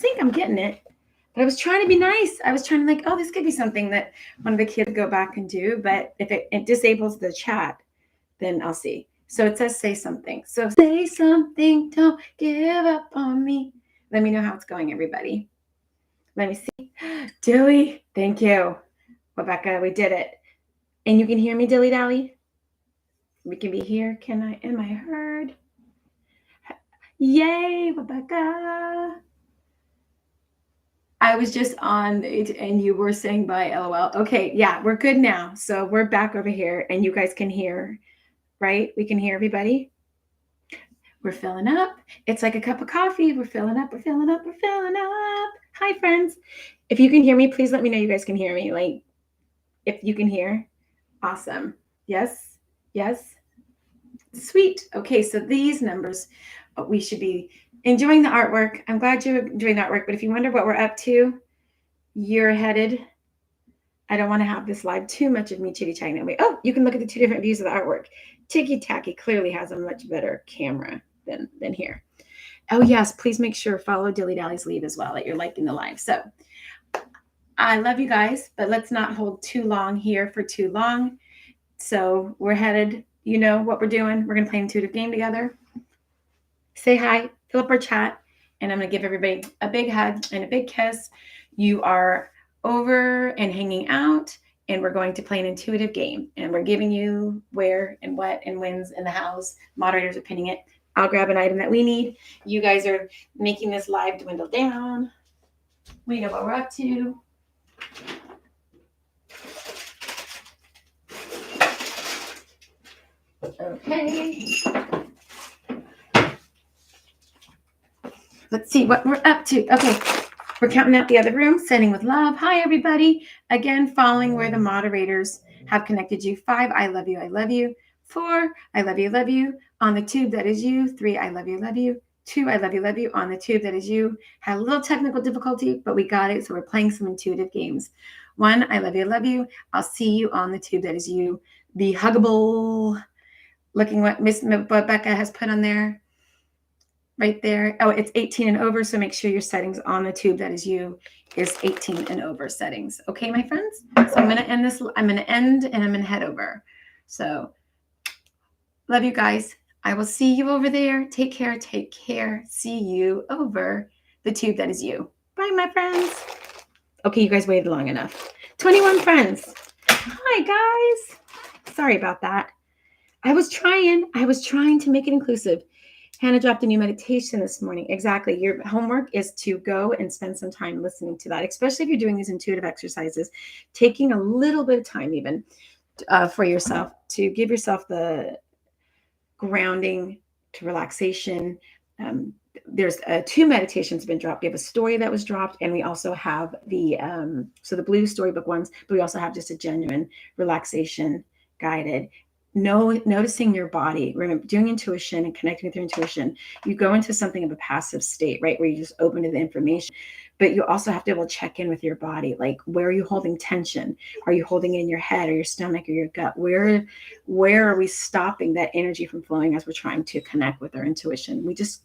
think I'm getting it. But I was trying to be nice. I was trying to like, oh, this could be something that one of the kids go back and do. But if it disables the chat, then I'll see. So it says say something. So say something. Don't give up on me. Let me know how it's going, everybody. Let me see. Dilly, thank you. Rebecca, we did it. And you can hear me, Dilly Dally? We can be here. Am I heard? Yay, Rebecca. I was just on and you were saying bye, LOL. Okay, yeah, we're good now. So we're back over here and you guys can hear, right? We can hear everybody. We're filling up. It's like a cup of coffee. We're filling up. We're filling up. We're filling up. Hi, friends. If you can hear me, please let me know you guys can hear me. Like, if you can hear, awesome. Yes, yes. Sweet. Okay, so these numbers, we should be enjoying the artwork. I'm glad you're enjoying the artwork, but if you wonder what we're up to, you're headed. I don't want to have this live too much of me chitty-chatting that way. Oh, you can look at the two different views of the artwork. Tiki Tacky clearly has a much better camera than here. Oh, yes, please make sure follow Dilly Dally's lead as well that you're liking the live. So I love you guys, but let's not hold too long here for too long. So we're headed, you know what we're doing. We're going to play an intuitive game together. Say hi, fill up our chat, and I'm going to give everybody a big hug and a big kiss. You are over and hanging out, and we're going to play an intuitive game, and we're giving you where and what and when's in the house. Moderators are pinning it. I'll grab an item that we need. You guys are making this live dwindle down. We know what we're up to. Okay. Let's see what we're up to. Okay. We're counting out the other room, sending with love. Hi, everybody. Again, following where the moderators have connected you. 5, I love you, I love you. 4, I love you. On the tube, that is you. 3, I love you. 2, I love you. On the tube, that is you. Had a little technical difficulty, but we got it. So we're playing some intuitive games. 1, I love you. I'll see you on the tube, that is you. The huggable, looking what Miss Rebecca has put on there. Right there. Oh, it's 18 and over. So make sure your settings on the tube, that is you, is 18 and over settings. Okay, my friends? So I'm going to end this. I'm going to end and I'm going to head over. So love you guys. I will see you over there. Take care. Take care. See you over the tube, that is you. Bye, my friends. Okay, you guys waited long enough. 21 friends. Hi, guys. Sorry about that. I was trying to make it inclusive. Hannah dropped a new meditation this morning. Exactly. Your homework is to go and spend some time listening to that, especially if you're doing these intuitive exercises, taking a little bit of time even for yourself to give yourself the grounding to relaxation. There's 2 meditations have been dropped. We have a story that was dropped, and we also have the blue storybook ones, but we also have just a genuine relaxation guided. Noticing your body, remember, doing intuition and connecting with your intuition, you go into something of a passive state, right, where you just open to the information, but you also have to be able to check in with your body. Like, where are you holding tension? Are you holding it in your head or your stomach or your gut? Where are we stopping that energy from flowing as we're trying to connect with our intuition? We just,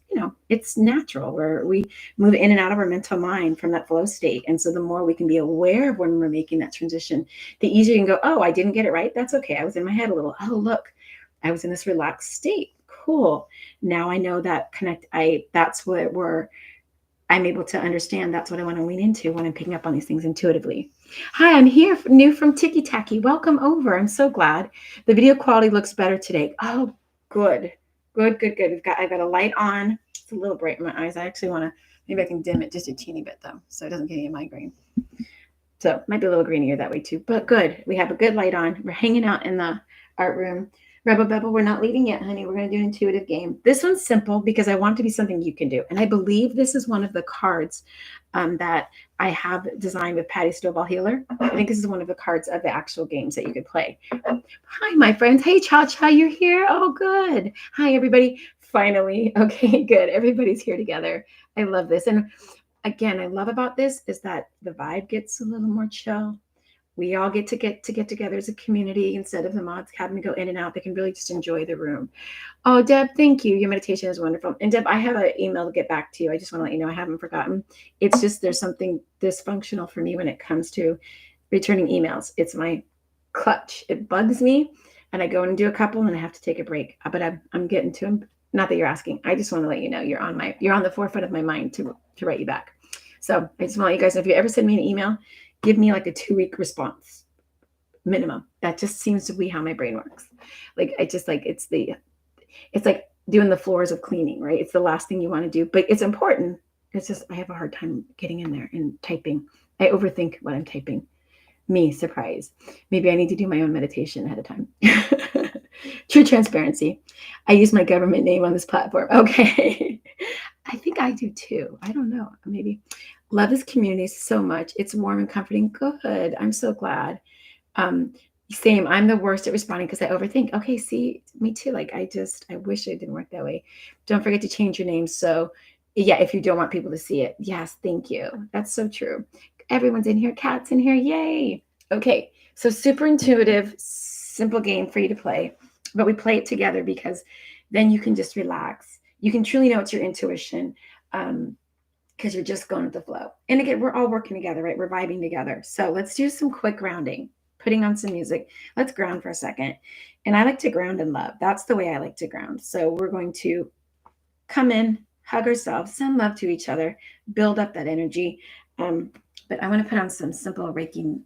it's natural where we move in and out of our mental mind from that flow state. And so the more we can be aware of when we're making that transition, the easier you can go, oh, I didn't get it right. That's okay. I was in my head a little. Oh, look, I was in this relaxed state. Cool. Now I know that that's what I'm able to understand. That's what I want to lean into when I'm picking up on these things intuitively. Hi, I'm here, new from Tiki Tacky. Welcome over. I'm so glad. The video quality looks better today. Oh, good. Good. I've got a light on. It's a little bright in my eyes. I actually want to, maybe I can dim it just a teeny bit though, so it doesn't give me a migraine. So it might be a little greenier that way too, but good. We have a good light on. We're hanging out in the art room. Rebel Bebel, we're not leaving yet, honey. We're going to do an intuitive game. This one's simple because I want it to be something you can do. And I believe this is one of the cards that I have designed with Patty Stovall Healer. I think this is one of the cards of the actual games that you could play. Hi, my friends. Hey, Cha-Cha, you're here? Oh, good. Hi, everybody. Finally. Okay, good. Everybody's here together. I love this. And again, I love about this is that the vibe gets a little more chill. We all get together as a community instead of the mods having to go in and out. They can really just enjoy the room. Oh, Deb, thank you. Your meditation is wonderful. And Deb, I have an email to get back to you. I just want to let you know I haven't forgotten. It's just there's something dysfunctional for me when it comes to returning emails. It's my clutch. It bugs me, and I go and do a couple, and I have to take a break. But I'm getting to them. Not that you're asking. I just want to let you know you're on the forefront of my mind to write you back. So I just want to let you guys know, if you ever send me an email, give me like a 2-week response minimum. That just seems to be how my brain works. Like I just like it's like doing the floors of cleaning, right? It's the last thing you want to do, but it's important. It's just I have a hard time getting in there and typing. I overthink what I'm typing. Me, surprise. Maybe I need to do my own meditation ahead of time. True transparency. I use my government name on this platform. Okay. I think I do too. I don't know. Maybe. Love this community so much. It's warm and comforting. Good. I'm so glad. Same. I'm the worst at responding because I overthink. Okay, see, me too. Like I wish it didn't work that way. Don't forget to change your name. So yeah, if you don't want people to see it. Yes, thank you. That's so true. Everyone's in here. Cat's in here. Yay. Okay. So super intuitive, simple game for you to play, but we play it together because then you can just relax. You can truly know it's your intuition. Because you're just going with the flow. And again, we're all working together, right? We're vibing together. So let's do some quick grounding, putting on some music. Let's ground for a second. And I like to ground in love. That's the way I like to ground. So we're going to come in, hug ourselves, send love to each other, build up that energy. But I want to put on some simple Reiki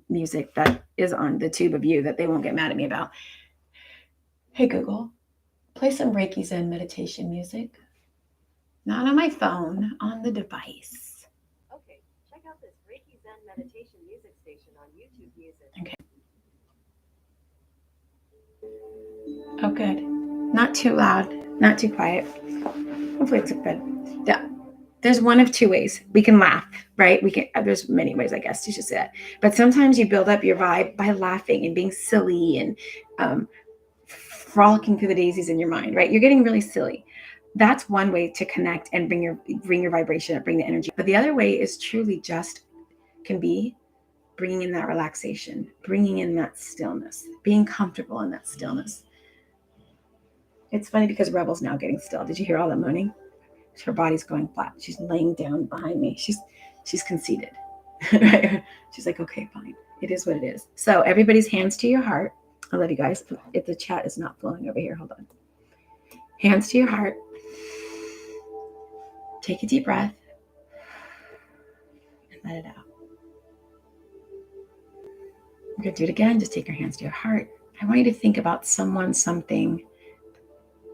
music that is on the tube of you that they won't get mad at me about. Hey, Google, play some Reiki Zen meditation music. Not on my phone, on the device. Okay, check out this Reiki Zen meditation music station on YouTube Music. Okay. Oh, good. Not too loud, not too quiet. Hopefully it's good. Yeah. There's one of 2 ways. We can laugh, right? There's many ways, I guess, to just say that. But sometimes you build up your vibe by laughing and being silly and frolicking through the daisies in your mind, right? You're getting really silly. That's one way to connect and bring your vibration up, bring the energy. But the other way is truly just can be bringing in that relaxation, bringing in that stillness, being comfortable in that stillness. It's funny because Rebel's now getting still. Did you hear all that moaning? Her body's going flat. She's laying down behind me. She's conceited. Right? She's like, okay, fine. It is what it is. So everybody's hands to your heart. I love you guys. If the chat is not flowing over here, hold on. Hands to your heart. Take a deep breath and let it out. We're going to do it again. Just take your hands to your heart. I want you to think about someone, something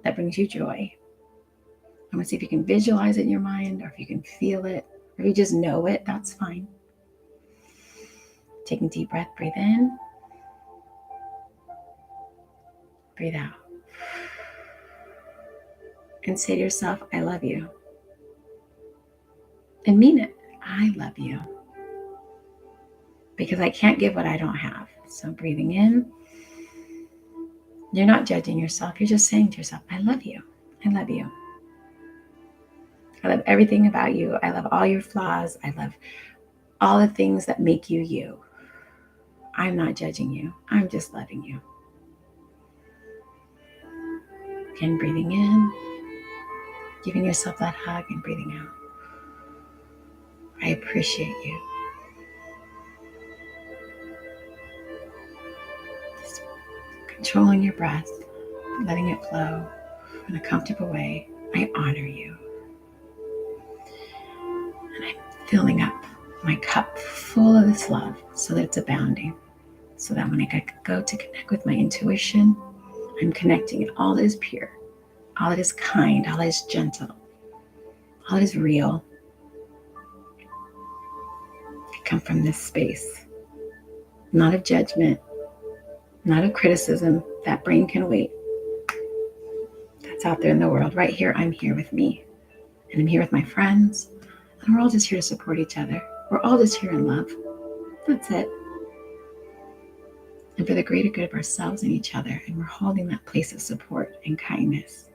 that brings you joy. I want to see if you can visualize it in your mind, or if you can feel it, or if you just know it, that's fine. Taking a deep breath, breathe in. Breathe out. And say to yourself, I love you. And mean it. I love you. Because I can't give what I don't have. So breathing in. You're not judging yourself. You're just saying to yourself, I love you. I love you. I love everything about you. I love all your flaws. I love all the things that make you you. I'm not judging you. I'm just loving you. Again, breathing in, giving yourself that hug and breathing out. I appreciate you. Just controlling your breath, letting it flow in a comfortable way. I honor you. And I'm filling up my cup full of this love so that it's abounding. So that when I go to connect with my intuition, I'm connecting in all that is pure, all that is kind, all that is gentle, all that is real. I come from this space, not of judgment, not of criticism. That brain can wait. That's out there in the world. Right here, I'm here with me. And I'm here with my friends. And we're all just here to support each other. We're all just here in love. That's it. And for the greater good of ourselves and each other. And we're holding that place of support and kindness.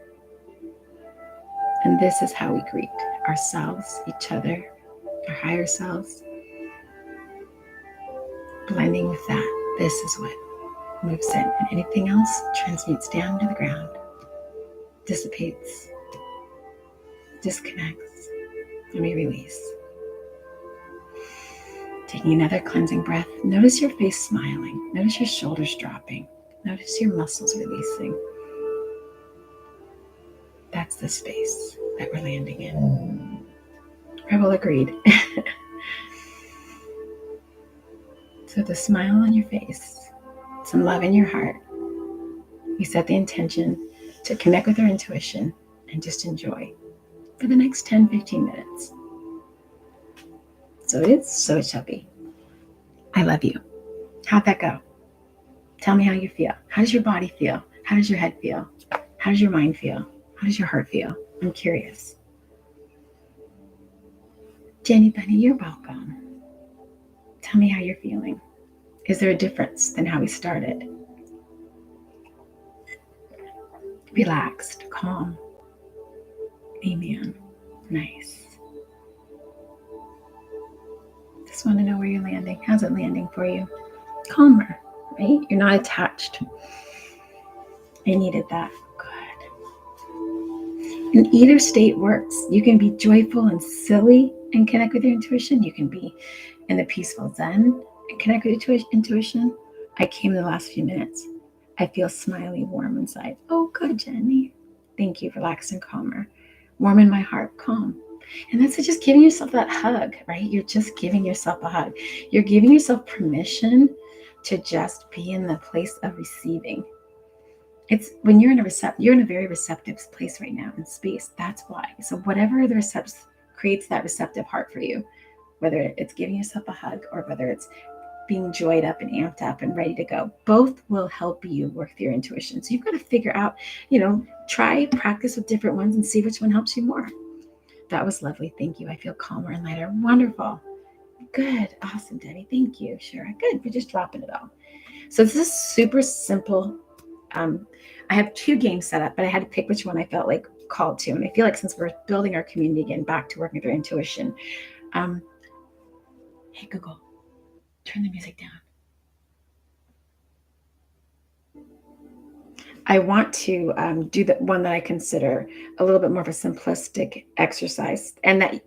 And this is how we greet ourselves, each other, our higher selves. blending with that. This is what moves in, and anything else transmutes down to the ground, dissipates, disconnects, and we release. Taking another cleansing breath, notice your face smiling, notice your shoulders dropping, notice your muscles releasing. That's the space that we're landing in. Rebel agreed. So the smile on your face, some love in your heart, we set the intention to connect with our intuition and just enjoy for the next 10-15 minutes. So it shall be. I love you. How'd that go? Tell me how you feel. How does your body feel? How does your head feel? How does your mind feel? How does your heart feel? I'm curious. Jenny Bunny, you're welcome. Tell me how you're feeling. Is there a difference than how we started? Relaxed, calm. Amen. Nice. Just want to know where you're landing. How's it landing for you? Calmer, right? You're not attached. I needed that. Good. And either state works. You can be joyful and silly and connect with your intuition. You can be in the peaceful Zen and connect with your intuition. I came in the last few minutes. I feel smiley, warm inside. Oh, good, Jenny. Thank you. Relaxed and calmer. Warm in my heart, calm. And that's just giving yourself that hug, right? You're just giving yourself a hug. You're giving yourself permission to just be in the place of receiving. It's when you're in a very receptive place right now in space. That's why. So whatever creates that receptive heart for you, whether it's giving yourself a hug or whether it's being joyed up and amped up and ready to go, both will help you work with your intuition. So you've got to figure out, try practice with different ones and see which one helps you more. That was lovely. Thank you. I feel calmer and lighter. Wonderful. Good. Awesome, Debbie. Thank you. Sure. Good. We're just dropping it all. So this is super simple. I have 2 games set up, but I had to pick which one I felt like called to. And I feel like since we're building our community again, back to working with our intuition. Hey, Google, turn the music down. I want to do the one that I consider a little bit more of a simplistic exercise, and that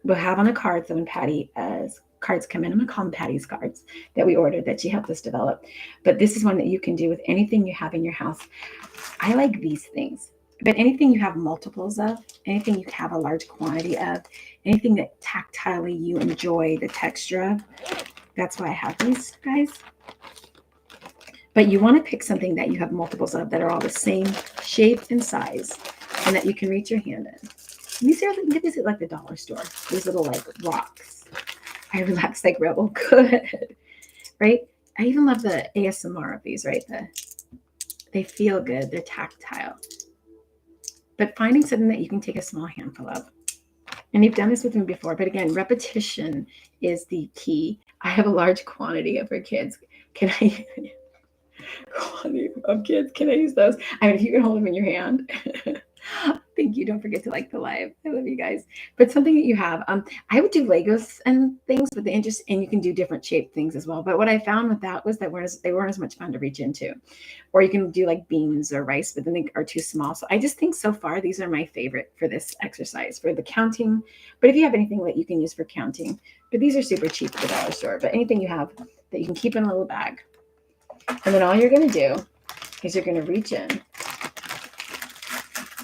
we'll have on the cards that when Patty cards come in, I'm going to call them Patty's cards that we ordered that she helped us develop. But this is one that you can do with anything you have in your house. I like these things, but anything you have multiples of, anything you have a large quantity of, anything that tactilely you enjoy the texture of, that's why I have these, guys. But you want to pick something that you have multiples of that are all the same shape and size and that you can reach your hand in. These are, you can get these at like the dollar store. These little like rocks. I relax like Rebel. Good. Right? I even love the ASMR of these, right? They feel good. They're tactile. But finding something that you can take a small handful of. And you've done this with me before, but again, repetition is the key. I have a large quantity of our kids. Can I use those? I mean, if you can hold them in your hand. Thank you. Don't forget to like the live. I love you guys. But something that you have, I would do Legos and things with the interest, and you can do different shaped things as well. But what I found with that was that they weren't as much fun to reach into. Or you can do like beans or rice, but then they are too small. So I just think so far these are my favorite for this exercise, for the counting. But if you have anything that you can use for counting, but these are super cheap at the dollar store. But anything you have that you can keep in a little bag. And then all you're going to do is you're going to reach in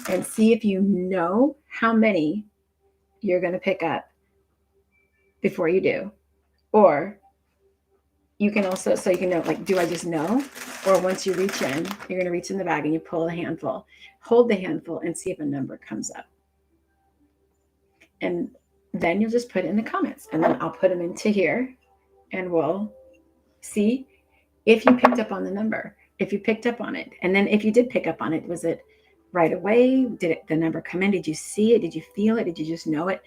and see if you know how many you're going to pick up before you do. Or you can also, so you can know, like, do I just know? Or once you reach in, you're going to reach in the bag and you pull a handful. Hold the handful and see if a number comes up. And then you'll just put it in the comments. And then I'll put them into here and we'll see if you picked up on the number, if you picked up on it. And then if you did pick up on it, was it right away? Did the number come in? Did you see it? Did you feel it? Did you just know it?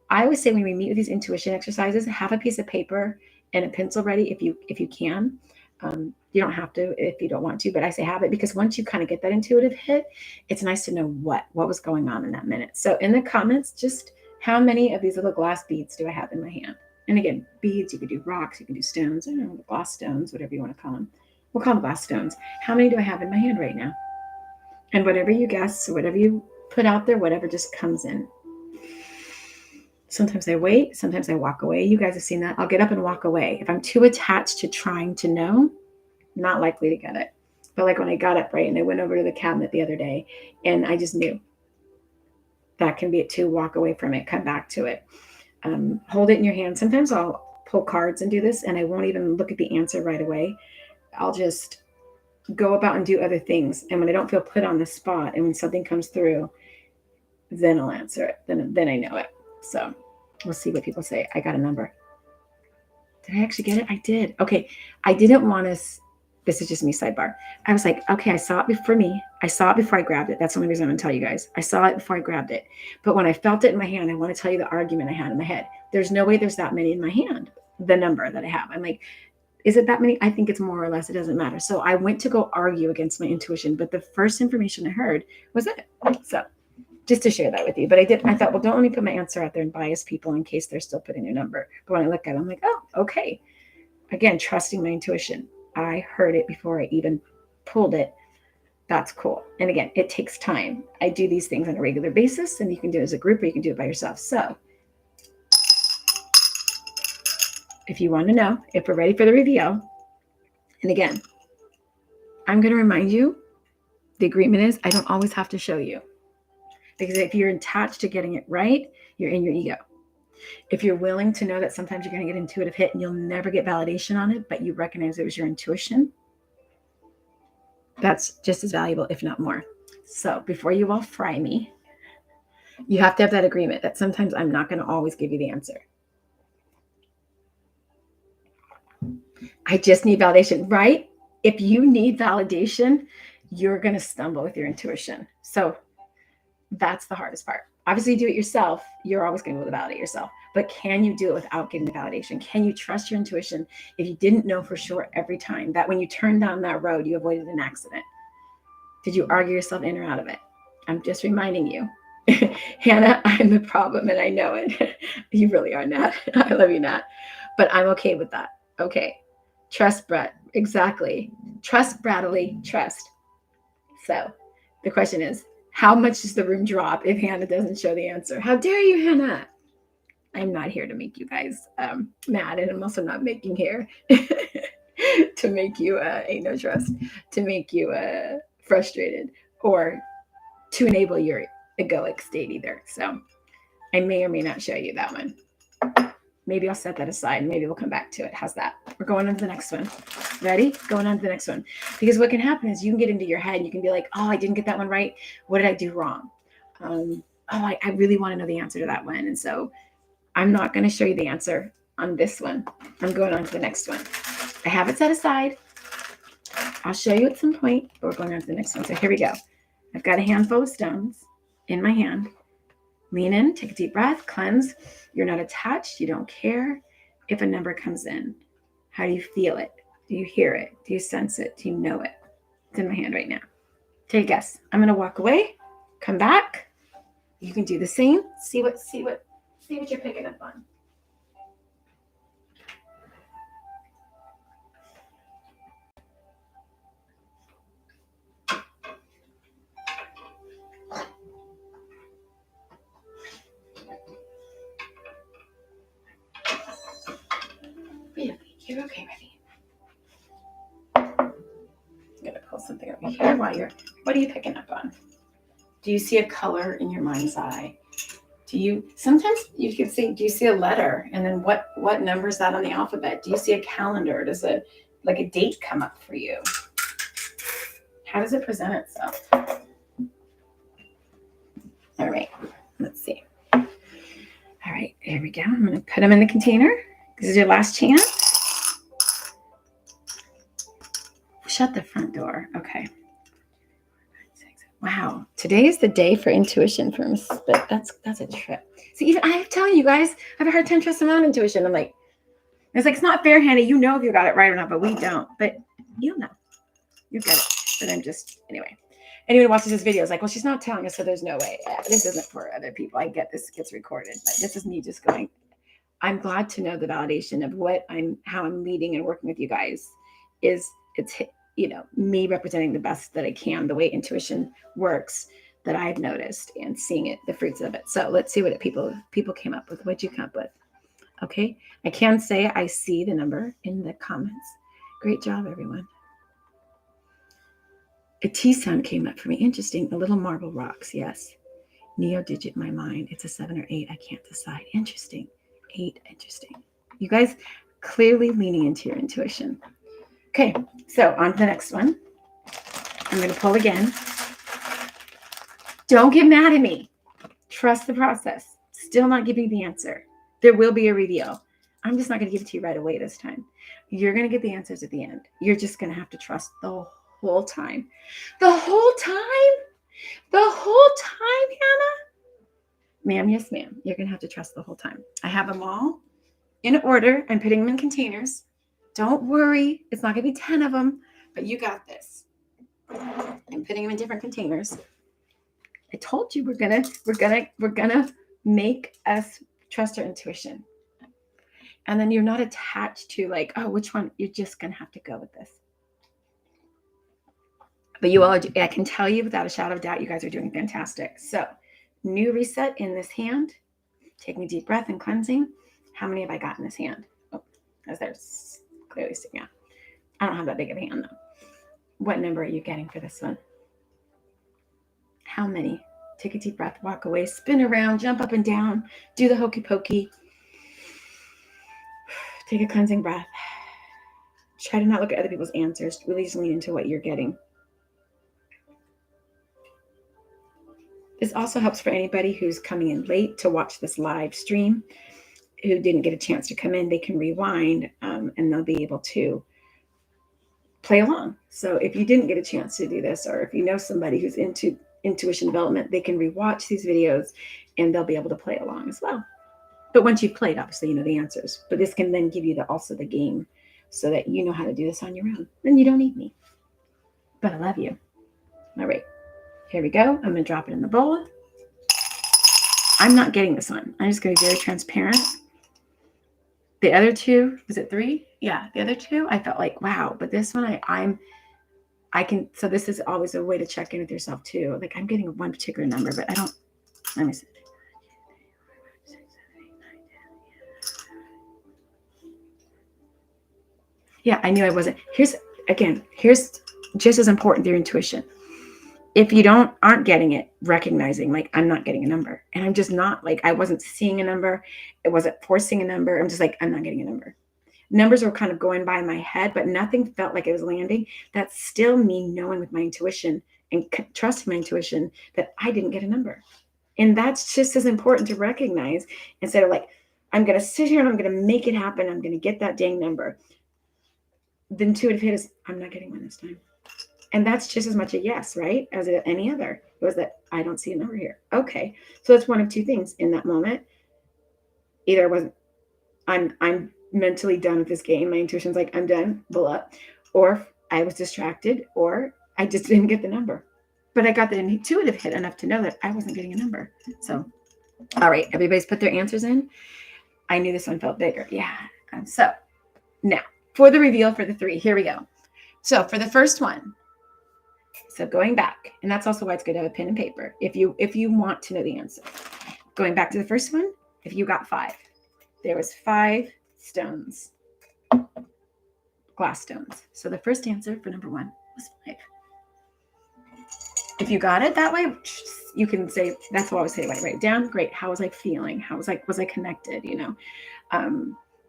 I always say when we meet with these intuition exercises, have a piece of paper and a pencil ready if you can. You don't have to if you don't want to, but I say have it because once you kind of get that intuitive hit, it's nice to know what was going on in that minute. So in the comments, just how many of these little glass beads do I have in my hand? And again, beads, you could do rocks, you can do stones, I don't know, glass stones, whatever you want to call them. We'll call them glass stones. How many do I have in my hand right now? And whatever you guess, or whatever you put out there, whatever just comes in. Sometimes I wait, sometimes I walk away. You guys have seen that. I'll get up and walk away. If I'm too attached to trying to know, not likely to get it. But like when I got up, right, and I went over to the cabinet the other day, and I just knew. That can be it too. Walk away from it, come back to it. Hold it in your hand. Sometimes I'll pull cards and do this, and I won't even look at the answer right away. I'll just go about and do other things. And when I don't feel put on the spot, and when something comes through, then I'll answer it. Then I know it. So we'll see what people say. I got a number. Did I actually get it? I did. Okay. I didn't want to. This is just me, sidebar. I was like, okay, I saw it before me. I saw it before I grabbed it. That's the only reason I'm going to tell you guys. I saw it before I grabbed it. But when I felt it in my hand, I want to tell you the argument I had in my head. There's no way there's that many in my hand, the number that I have. I'm like, is it that many? I think it's more or less. It doesn't matter. So I went to go argue against my intuition. But the first information I heard was it. So just to share that with you. But I thought, well, don't let me put my answer out there and bias people in case they're still putting their number. But when I look at it, I'm like, oh, okay. Again, trusting my intuition. I heard it before I even pulled it. That's cool. And again, it takes time. I do these things on a regular basis, and you can do it as a group or you can do it by yourself. So if you want to know if we're ready for the reveal, and again, I'm going to remind you, the agreement is I don't always have to show you. Because if you're attached to getting it right, you're in your ego. If you're willing to know that sometimes you're going to get intuitive hit and you'll never get validation on it, but you recognize it was your intuition, that's just as valuable, if not more. So before you all fry me, you have to have that agreement that sometimes I'm not going to always give you the answer. I just need validation, right? If you need validation, you're going to stumble with your intuition. So that's the hardest part. Obviously, you do it yourself. You're always going to be able to validate yourself. But can you do it without getting the validation? Can you trust your intuition if you didn't know for sure every time that when you turned down that road, you avoided an accident? Did you argue yourself in or out of it? I'm just reminding you. Hannah, I'm the problem and I know it. You really are, Nat. I love you, Nat. But I'm okay with that. Okay. Trust Brett. Exactly. Trust Bradley. Trust. So the question is, how much does the room drop if Hannah doesn't show the answer? How dare you, Hannah? I'm not here to make you guys mad, and I'm also not making here to make you ain't no trust, to make you frustrated, or to enable your egoic state either. So I may or may not show you that one. Maybe I'll set that aside and maybe we'll come back to it. How's that? We're going on to the next one. Ready? Going on to the next one. Because what can happen is you can get into your head and you can be like, oh, I didn't get that one right. What did I do wrong? I really want to know the answer to that one. And so I'm not going to show you the answer on this one. I'm going on to the next one. I have it set aside. I'll show you at some point, but we're going on to the next one. So here we go. I've got a handful of stones in my hand. Lean in, take a deep breath, cleanse. You're not attached. You don't care if a number comes in. How do you feel it? Do you hear it? Do you sense it? Do you know it? It's in my hand right now. Take a guess. I'm going to walk away, come back. You can do the same. See what you're picking up on. You're okay, Ready? I'm gonna pull something over here what are you picking up on? Do you see a color in your mind's eye? Sometimes you could say, do you see a letter? And then what number is that on the alphabet? Do you see a calendar? Does a date come up for you? How does it present itself? All right, let's see. All right, here we go. I'm gonna put them in the container. This is your last chance. Shut the front door. Okay. Wow. Today is the day for intuition for Miss Spit. That's a trip. See, even I'm telling you guys, I have a hard time trusting my own intuition. I'm like, it's not fair, Hannah. You know if you got it right or not, but we don't. But you'll know. You get it. But I'm just, anyway. Anyone who watches this video is like, well, she's not telling us, so there's no way. This isn't for other people. I get this gets recorded. But this is me just going, I'm glad to know the validation of how I'm leading and working with you guys is it's, me representing the best that I can, the way intuition works that I've noticed and seeing it, the fruits of it. So let's see what people came up with. What'd you come up with? Okay. I can say I see the number in the comments. Great job, everyone. A T sound came up for me. Interesting. A little marble rocks. Yes. Neo digit my mind. It's a 7 or 8. I can't decide. Interesting. 8. Interesting. You guys clearly leaning into your intuition. Okay. So on to the next one. I'm going to pull again. Don't get mad at me. Trust the process. Still not giving the answer. There will be a reveal. I'm just not going to give it to you right away this time. You're going to get the answers at the end. You're just going to have to trust the whole time. The whole time? The whole time, Hannah? Ma'am, yes, ma'am. You're going to have to trust the whole time. I have them all in order. I'm putting them in containers. Don't worry. It's not going to be 10 of them, but you got this. I'm putting them in different containers. I told you we're gonna make us trust our intuition. And then you're not attached to like, oh, which one? You're just gonna have to go with this. But you all, I can tell you without a shadow of doubt, you guys are doing fantastic. So, new reset in this hand. Taking a deep breath and cleansing. How many have I got in this hand? Oh, as there's clearly sticking out. I don't have that big of a hand though. What number are you getting for this one? How many? Take a deep breath, walk away, spin around, jump up and down, do the hokey pokey. Take a cleansing breath. Try to not look at other people's answers. Really just lean into what you're getting. This also helps for anybody who's coming in late to watch this live stream, who didn't get a chance to come in. They can rewind and they'll be able to play along. So if you didn't get a chance to do this, or if you know somebody who's into intuition development, they can rewatch these videos and they'll be able to play along as well. But once you've played, obviously you know the answers. But this can then give you also the game so that you know how to do this on your own. Then you don't need me. But I love you. All right. Here we go. I'm going to drop it in the bowl. I'm not getting this one. I'm just going to be very transparent. The other two, was it 3? Yeah, the other 2, I felt like, wow. But this one, I can, so this is always a way to check in with yourself too. Like I'm getting one particular number, but I don't, let me see. Yeah, I knew I wasn't. Here's just as important, your intuition. If you aren't getting it, recognizing like, I'm not getting a number and I'm just not like, I wasn't seeing a number. It wasn't forcing a number. I'm just like, I'm not getting a number. Numbers were kind of going by in my head, but nothing felt like it was landing. That's still me knowing with my intuition and trusting my intuition that I didn't get a number. And that's just as important to recognize instead of like, I'm going to sit here and I'm going to make it happen. I'm going to get that dang number. The intuitive hit is, I'm not getting one this time. And that's just as much a yes, right? As any other. It was that I don't see a number here. Okay. So that's one of two things in that moment. Either I wasn't, I'm mentally done with this game. My intuition's like, I'm done, bull up. Or I was distracted, or I just didn't get the number. But I got the intuitive hit enough to know that I wasn't getting a number. So, all right, everybody's put their answers in. I knew this one felt bigger. Yeah. So now for the reveal for the 3, here we go. So for the first one, so going back, and that's also why it's good to have a pen and paper. If you want to know the answer, going back to the first one, if you got 5, there was 5 stones, glass stones. So the first answer for number 1 was 5. If you got it that way, you can say, that's what I always say, write it down. Great. How was I feeling? Was I connected?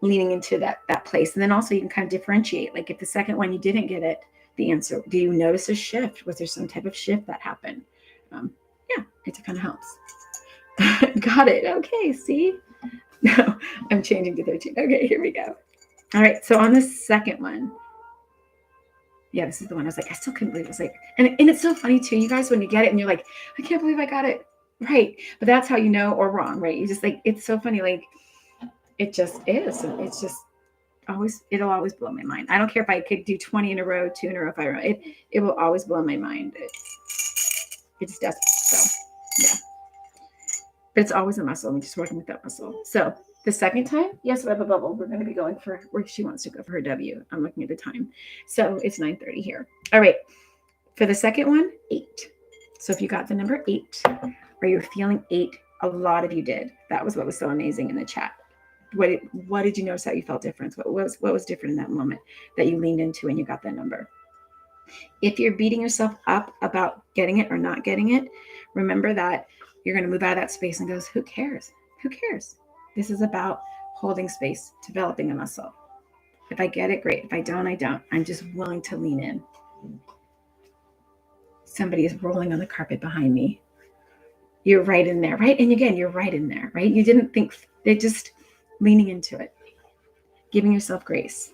Leaning into that place. And then also you can kind of differentiate. Like if the second one, you didn't get it, the answer, do you notice a shift? Was there some type of shift that happened? Yeah, it kind of helps. Got it. Okay. See, no, I'm changing to 13. Okay, here we go. All right. So on the second one, yeah, this is the one I was like, I still couldn't believe it. It's like, and it's so funny too, you guys, when you get it and you're like, I can't believe I got it right. But that's how you know, or wrong, right? You just like, it's so funny. Like it just is. It's just it'll always blow my mind. I don't care if I could do 20 in a row, 2 in a row, if I wrote it will always blow my mind. It just does. So yeah, but it's always a muscle. I'm just working with that muscle. So The second time, yes, Web of Bubble. We're going to be going for where she wants to go for her W. I'm looking at the time. So it's 9:30 here. All right. For the second one, 8. So if you got the number 8 or you're feeling 8, a lot of you did. That was what was so amazing in the chat. What did you notice how you felt different? What was different in that moment that you leaned into and you got that number? If you're beating yourself up about getting it or not getting it, remember that you're going to move out of that space and goes, who cares? Who cares? This is about holding space, developing a muscle. If I get it, great. If I don't, I don't. I'm just willing to lean in. Somebody is rolling on the carpet behind me. You're right in there, right? And again, you're right in there, right? You didn't think, they're just leaning into it, giving yourself grace.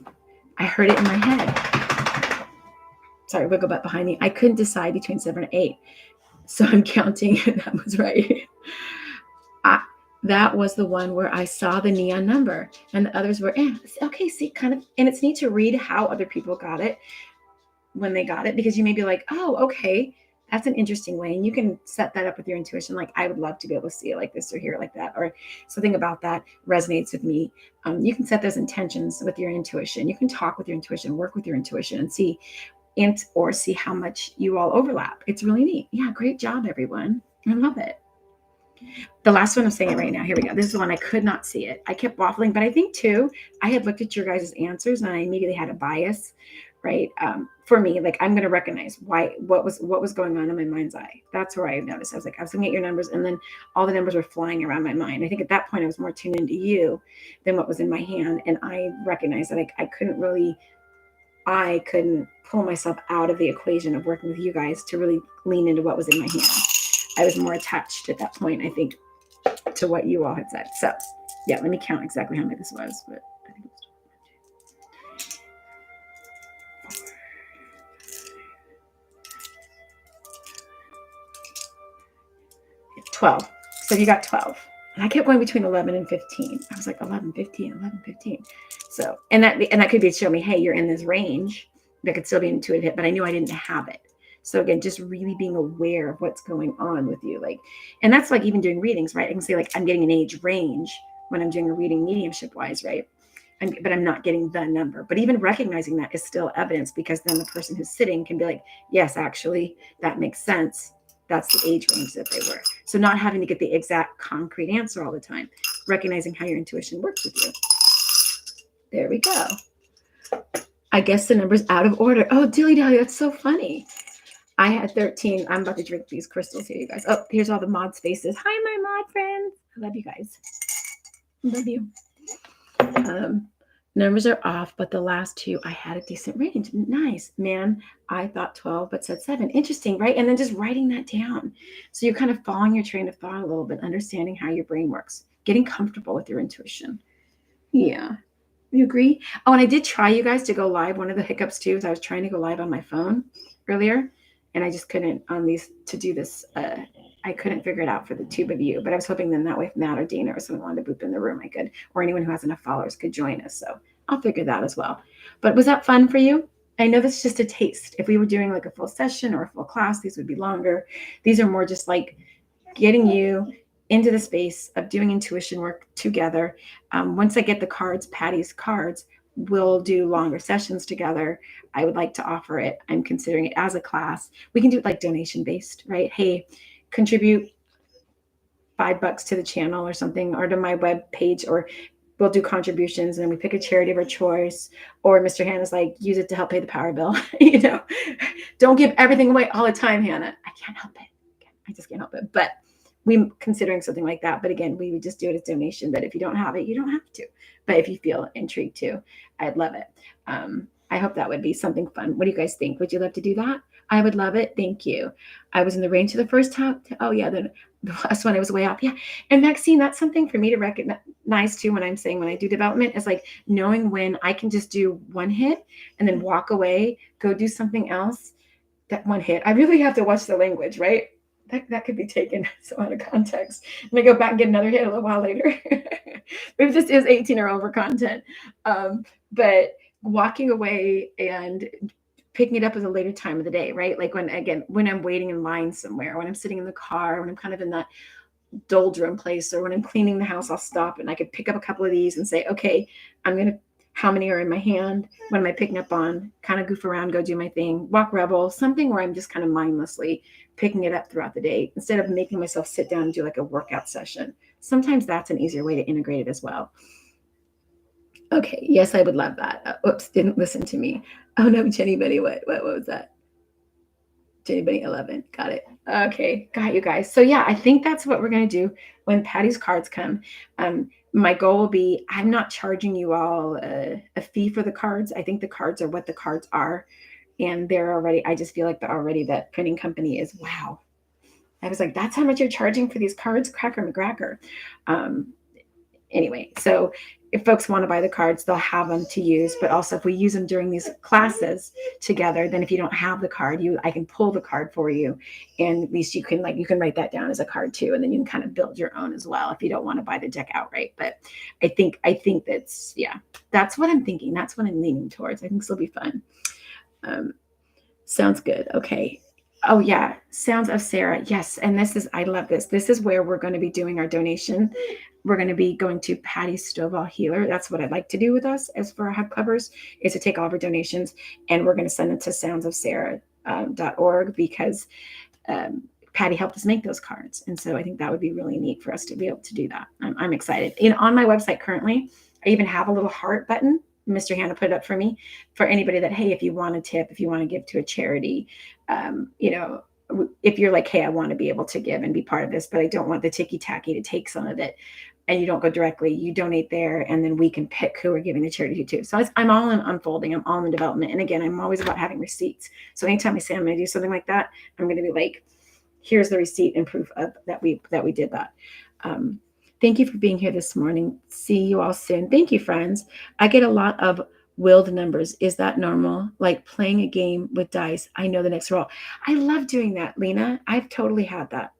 I heard it in my head. Sorry, wiggle butt behind me. I couldn't decide between 7 and 8. So I'm counting. That was right. That was the one where I saw the neon number and the others were, okay, see, kind of, and it's neat to read how other people got it when they got it, because you may be like, oh, okay, that's an interesting way. And you can set that up with your intuition. Like, I would love to be able to see it like this or hear it like that, or something about that resonates with me. You can set those intentions with your intuition. You can talk with your intuition, work with your intuition and see how much you all overlap. It's really neat. Yeah, great job, everyone. I love it. The last one, I'm saying it right now. Here we go. This is the one I could not see it. I kept waffling, but I think too, I had looked at your guys' answers and I immediately had a bias, right? For me, like, I'm going to recognize what was going on in my mind's eye. That's where I noticed. I was looking at your numbers and then all the numbers were flying around my mind. I think at that point I was more tuned into you than what was in my hand. And I recognized that I couldn't pull myself out of the equation of working with you guys to really lean into what was in my hand. I was more attached at that point, I think, to what you all had said. So, yeah, let me count exactly how many this was. But I think it was 12. So you got 12. And I kept going between 11 and 15. I was like, 11, 15, 11, 15. So, and that could be to show me, hey, you're in this range. That could still be an intuitive hit, but I knew I didn't have it. So again, just really being aware of what's going on with you. Like, and that's like even doing readings, right? I can say like, I'm getting an age range when I'm doing a reading mediumship wise, right? But I'm not getting the number. But even recognizing that is still evidence, because then the person who's sitting can be like, yes, actually, that makes sense. That's the age range that they were. So not having to get the exact concrete answer all the time, recognizing how your intuition works with you. There we go. I guess the number's out of order. Oh, dilly dally, that's so funny. I had 13. I'm about to drink these crystals here, you guys. Oh, here's all the mods' faces. Hi, my mod friends. I love you guys. I love you. Numbers are off, but the last two, I had a decent range. Nice. Man, I thought 12, but said 7. Interesting, right? And then just writing that down. So you're kind of following your train of thought a little bit, understanding how your brain works, getting comfortable with your intuition. Yeah. You agree? Oh, and I did try, you guys, to go live. One of the hiccups, too, is I was trying to go live on my phone earlier. And I just couldn't to do this. I couldn't figure it out for the tube of you, but I was hoping then that way if Matt or Dina or someone wanted to boop in the room, I could, or anyone who has enough followers could join us. So I'll figure that as well. But was that fun for you? I know this is just a taste. If we were doing like a full session or a full class, these would be longer. These are more just like getting you into the space of doing intuition work together. Once I get the cards, Patty's cards, we'll do longer sessions together. I would like to offer it. I'm considering it as a class. We can do it like donation based, right? Hey, contribute $5 to the channel or something, or to my web page, or we'll do contributions and then we pick a charity of our choice. Or Mr. Hannah's like, use it to help pay the power bill. Don't give everything away all the time, Hannah. I can't help it. I just can't help it. But we're considering something like that. But again, we would just do it as donation. But if you don't have it, you don't have to. But if you feel intrigued too, I'd love it. I hope that would be something fun. What do you guys think? Would you love to do that? I would love it. Thank you. I was in the range of the first time. Oh yeah, the last one I was way off. Yeah. And Maxine, that's something for me to recognize too when I'm saying when I do development, is like knowing when I can just do one hit and then walk away, go do something else. That one hit. I really have to watch the language, right? That could be taken so out of context. And I go back and get another hit a little while later. Maybe this is 18 or over content. But walking away and picking it up at a later time of the day, right? Like when I'm waiting in line somewhere, when I'm sitting in the car, when I'm kind of in that doldrum place, or when I'm cleaning the house, I'll stop and I could pick up a couple of these and say, okay, how many are in my hand? What am I picking up on? Kind of goof around, go do my thing, walk rebel, something where I'm just kind of mindlessly picking it up throughout the day instead of making myself sit down and do like a workout session. Sometimes that's an easier way to integrate it as well. Okay, yes, I would love that. Oops, didn't listen to me. Oh no, Jenny Betty, what was that? Jenny Betty 11, got it. Okay, got you guys. So yeah, I think that's what we're gonna do when Patty's cards come. My goal will be, I'm not charging you all a fee for the cards. I think the cards are what the cards are, and they're already. I just feel like that printing company is wow. I was like, that's how much you're charging for these cards, Cracker McGracker. Anyway, so if folks want to buy the cards, they'll have them to use. But also, if we use them during these classes together, then if you don't have the card, I can pull the card for you, and at least you can write that down as a card too, and then you can kind of build your own as well if you don't want to buy the deck outright. But I think that's what I'm thinking. That's what I'm leaning towards. I think this will be fun. Sounds good. Okay. Oh yeah, Sounds of Sarah. Yes, and I love this. This is where we're going to be doing our donation. We're going to be going to Patty Stovall Healer. That's what I'd like to do with us as for our hub covers, is to take all of our donations, and we're going to send them to soundsofsarah.org because Patty helped us make those cards. And so I think that would be really neat for us to be able to do that. I'm excited. On my website currently, I even have a little heart button. Mr. Hannah put it up for me for anybody that, hey, if you want a tip, if you want to give to a charity, if you're like, hey, I want to be able to give and be part of this, but I don't want the ticky tacky to take some of it, and you don't go directly, you donate there, and then we can pick who we're giving the charity to. So I'm all in unfolding. I'm all in development. And again, I'm always about having receipts. So anytime I say I'm going to do something like that, I'm going to be like, here's the receipt and proof of that we did that. Thank you for being here this morning. See you all soon. Thank you, friends. I get a lot of willed numbers. Is that normal? Like playing a game with dice. I know the next roll. I love doing that, Lena. I've totally had that.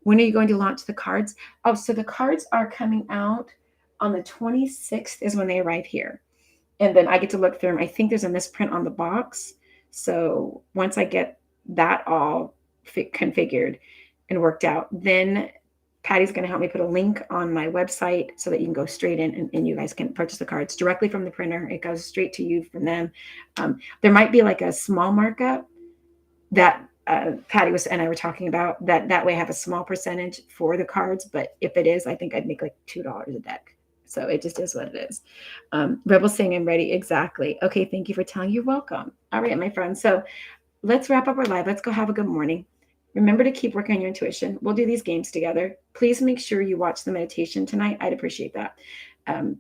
When are you going to launch the cards? Oh, so the cards are coming out on the 26th is when they arrive here. And then I get to look through them. I think there's a misprint on the box. So once I get that all configured and worked out, then Patty's going to help me put a link on my website so that you can go straight in and you guys can purchase the cards directly from the printer. It goes straight to you from them. There might be like a small markup that Patty and I were talking about, that way I have a small percentage for the cards. But if it is, I think I'd make like $2 a deck. So it just is what it is. Rebel saying I'm ready. Exactly. Okay. Thank you for telling. You're welcome. All right, my friends. So let's wrap up our live. Let's go have a good morning. Remember to keep working on your intuition. We'll do these games together. Please make sure you watch the meditation tonight. I'd appreciate that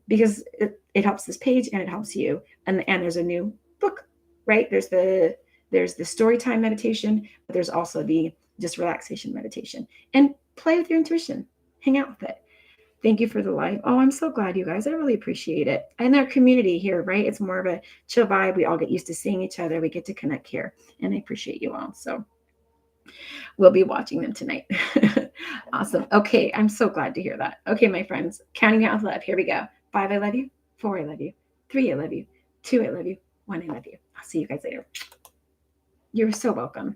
because it helps this page and it helps you. And there's a new book, right? There's the story time meditation, but there's also the just relaxation meditation. And play with your intuition. Hang out with it. Thank you for the live. Oh, I'm so glad, you guys. I really appreciate it. And our community here, right? It's more of a chill vibe. We all get used to seeing each other. We get to connect here. And I appreciate you all. So we'll be watching them tonight. Awesome. Okay. I'm so glad to hear that. Okay, my friends, counting out with love. Here we go. 5, I love you. 4, I love you. 3, I love you. 2, I love you. 1, I love you. I'll see you guys later. You're so welcome.